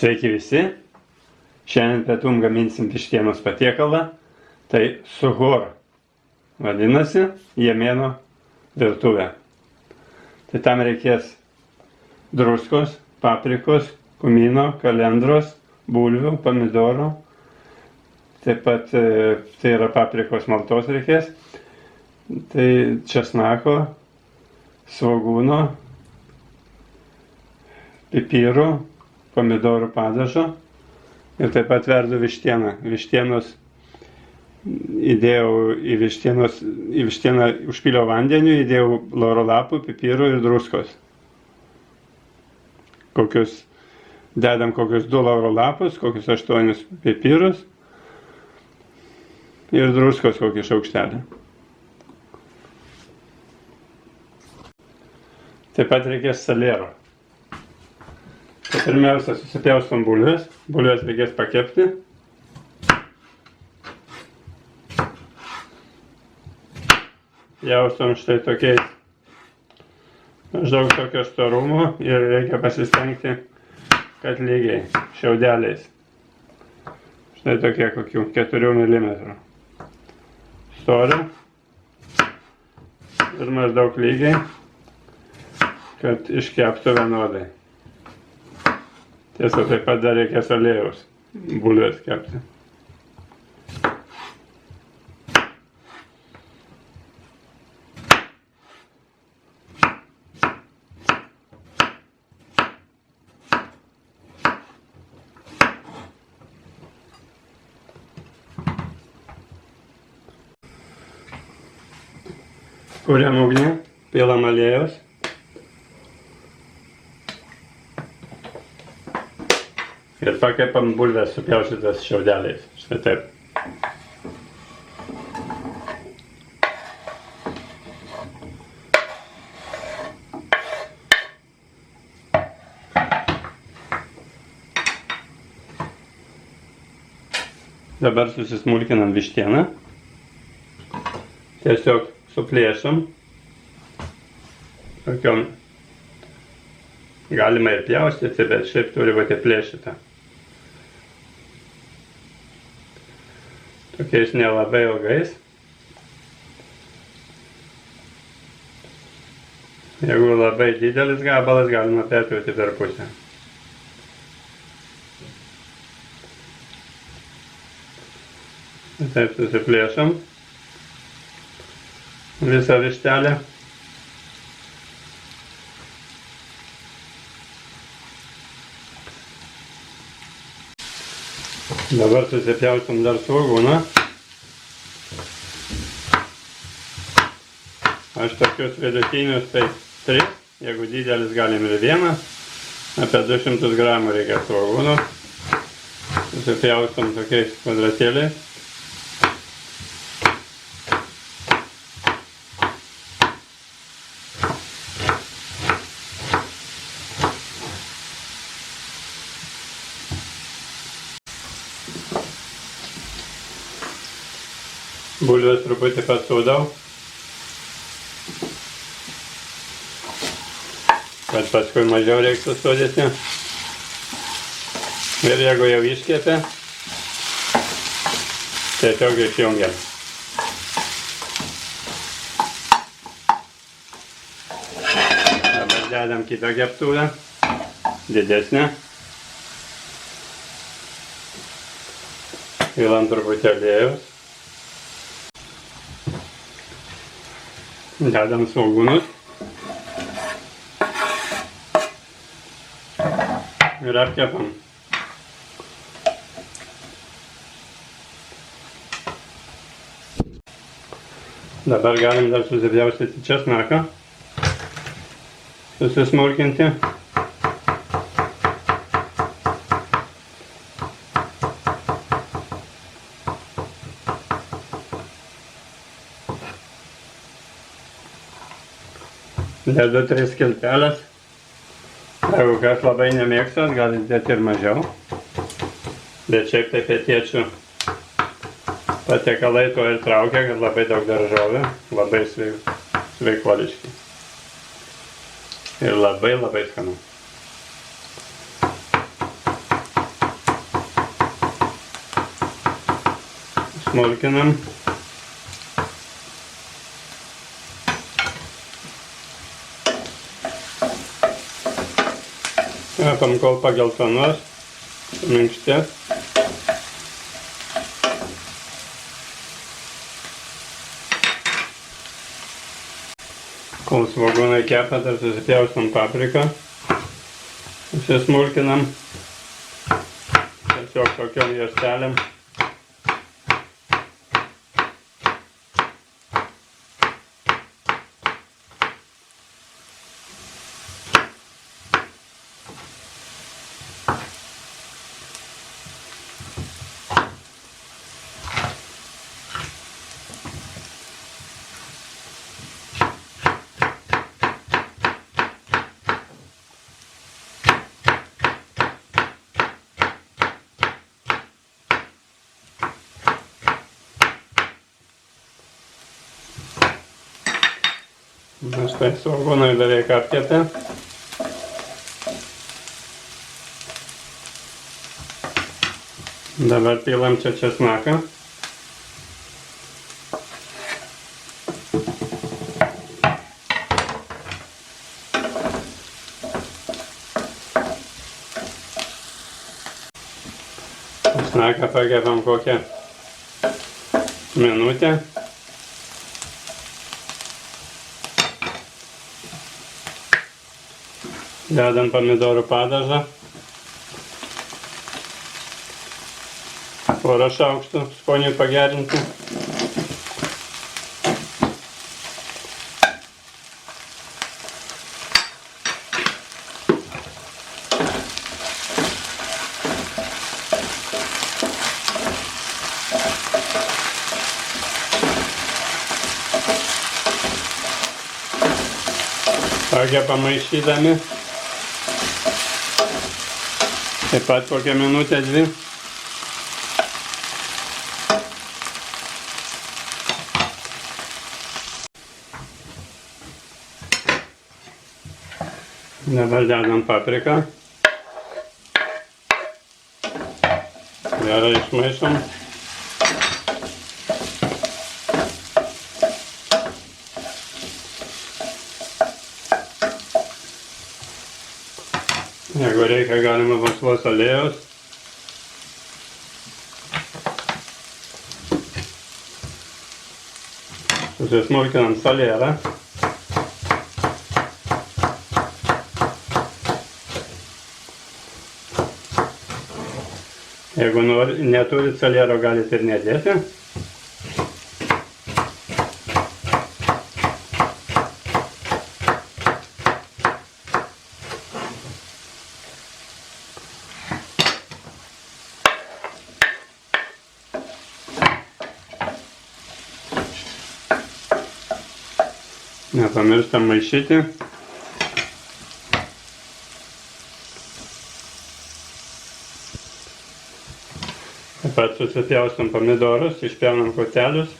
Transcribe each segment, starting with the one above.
Sveiki visi. Šiandien pietum gaminsim vištienos patiekalą. Tai suhor. Vadinasi, Jemeno virtuvė. Tai tam reikės druskos, paprikos, kumino, kalendros, bulvių, pomidorų. Taip pat tai yra paprikos maltos reikės. Tai česnako, svogūno, pipirų, pomidorų padažo ir taip pat verdu vištieną. Vištienos įdėjau į vištieną užpyliau vandeniu, įdėjau lauro lapų, pipirų ir druskos. Dedam kokius 2 lauro lapus, kokius 8 pipirus ir druskos kokį šaukštelį. Taip pat reikės salero. Pirmiausia, susipjaustom bulves. Bulves reikės pakepti. Jaustom štai tokiais, maždaug tokio storumo ir reikia pasistengti, kad lygiai šiaudeliais. Štai tokie kokių 4 mm storio ir maždaug lygiai, kad iškeptų vienodai. Tiesa, taip pat dar reikės aliejaus bulves kepti. Kuriam ugnį, pilam aliejaus. Ir pakepam bulves supjaustytas šiaudeliais. Štai taip. Dabar susismulkinam vištieną. Tiesiog suplėšam. Tokiom galima ir pjaustyti, bet šiaip turi būti plėšyta. Tokiais nelabai ilgais. Jeigu labai didelis gabalas, galima perpjauti per pusę. Taip susiplėšam visą vištelę. Dabar susipjaustom dar svogūną. Aš tokius vidutinius tai 3, jeigu didelis galim ir 1. Apie 200 gramų reikia svogūnų. Susipjaustom tokiais kvadratėliais. Bulves truputį pasūdau, kad paskui mažiau reiktų sūdyti. Ir jeigu jau iškepė, tiesiog išjungiam. Dabar dedam kitą keptuvę, didesnę. Pilam truputį aliejaus. Dedam svogūnus ir apkepam. Dabar galim dar susipjaustyti česnaką, susismulkinti. Dedu 3 skilteles. Jeigu kas labai nemėgstat, galite dėti ir mažiau. Bet šiaip tai pietiečių patiekalai to ir traukia, kad labai daug daržovių, labai sveikuoliški. Ir labai skanu. susmulkinam. Kepam, kol pageltonuos, suminkštės. Kol svogūnai kepa, dar susipjaustam papriką. Susmulkinam. Tiesiog tokiom juostelėm. Štai svogūnai beveik apkepė. Dabar pilam čia česnaką. Česnaką pakepam kokią minutę. Dedam pomidorų padažą. Porą šaukštų skoniui pagerinti. Pakepam maišydami. Taip pat kokią minutę, dvi. Dabar dedam papriką. Gerai išmaišom. Jeigu reikia, galima vos aliejus. Susmulkinam salierą. Jeigu neturit saliero, galite ir nedėti. Nepamirštam maišyti. Taip pat susipjaustam pomidorus, išpjaunam kotelius.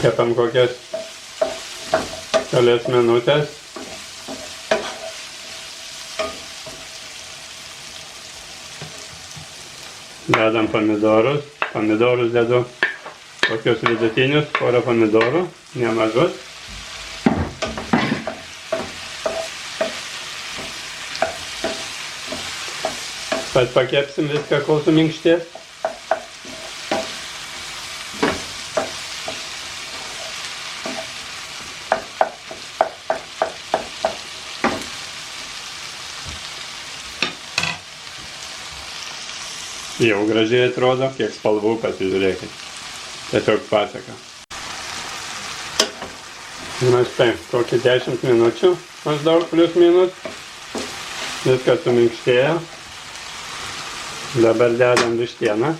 Kepam kokias kelias minutės. Dedam pomidorus. Pomidorus dedu tokius vidutinius, porą pomidorų, nemažus. Pat pakepsim viską, kol suminkštės. Jau gražiai atrodo, kiek spalvų pasižiūrėkit. Tiesiog pasaka. Na štai, kokį 10 minučių, maždaug plius minus. Viskas suminkštėjo. Dabar dedam vištieną.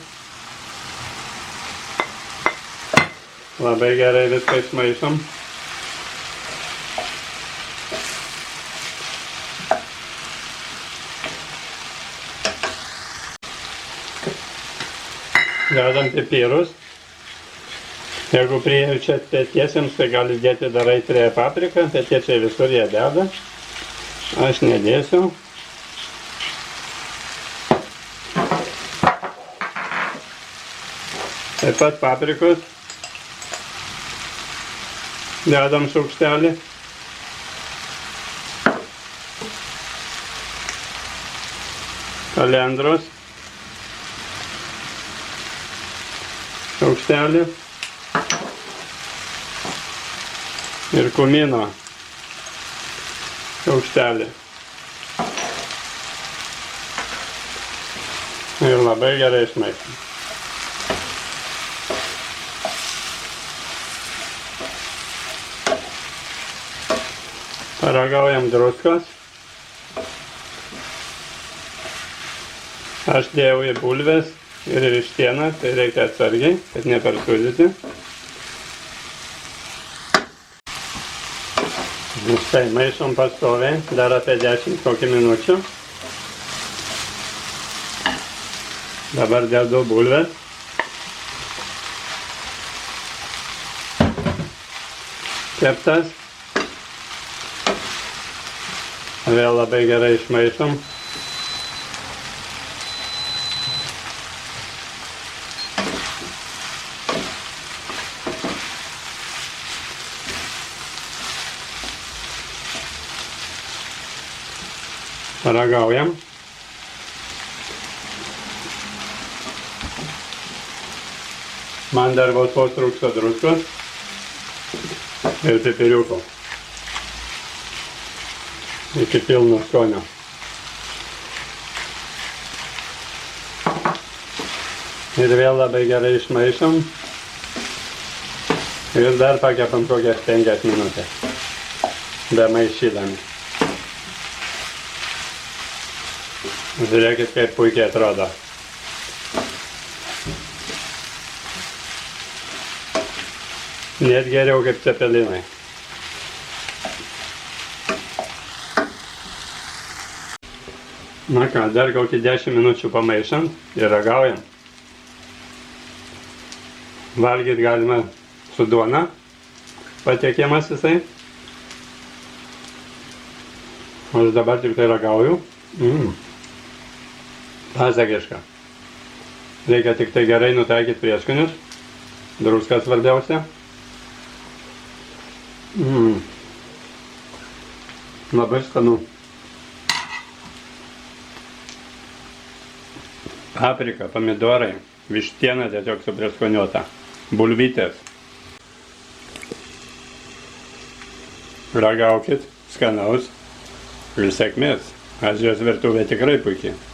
Labai gerai viską išmaišom. Dedam pipirus. Jeigu prijaučiat pietiesiems, tai gali dėti dar aitriąją papriką, pietiečiai visur ją deda. Aš nedėsiu. Taip pat paprikos. Dedam šaukštelį. Kalendros. Šaukštelį. Ir kumino šaukštelį. Ir labai gerai išmaišom. Paragaujam druskos. Aš dėjau į bulves ir į vištieną, tai reikia atsargiai, kad nepersūdyti. Štai maišom pastoviai, dar apie 10 kokį minučių. Dabar dedu bulves. Keptas. Vėl labai gerai išmaišom. Paragaujam. Man dar vos trūksta druskos ir pipiriuko. Iki pilno skonio. Ir vėl labai gerai išmaišom. Ir dar pakepam kokias 5 minutės. Be maišydami. Žiūrėkit, kaip puikiai atrodo. Net geriau kaip cepelinai. Na ką, dar kokį 10 minučių pamaišant ir ragaujam. Valgyt galima su duona, patiekiamas jisai. Aš dabar tik tai ragauju. Pasakiška. Reikia tik tai gerai nutaikyti prieskonius. Druska svarbiausia. Labai skanu. Paprika, pomidorai, vištiena tiesiog suprieskoniuota. Bulvytės. Ragaukit, skanaus ir sėkmės. Azijos virtuvė tikrai puikiai.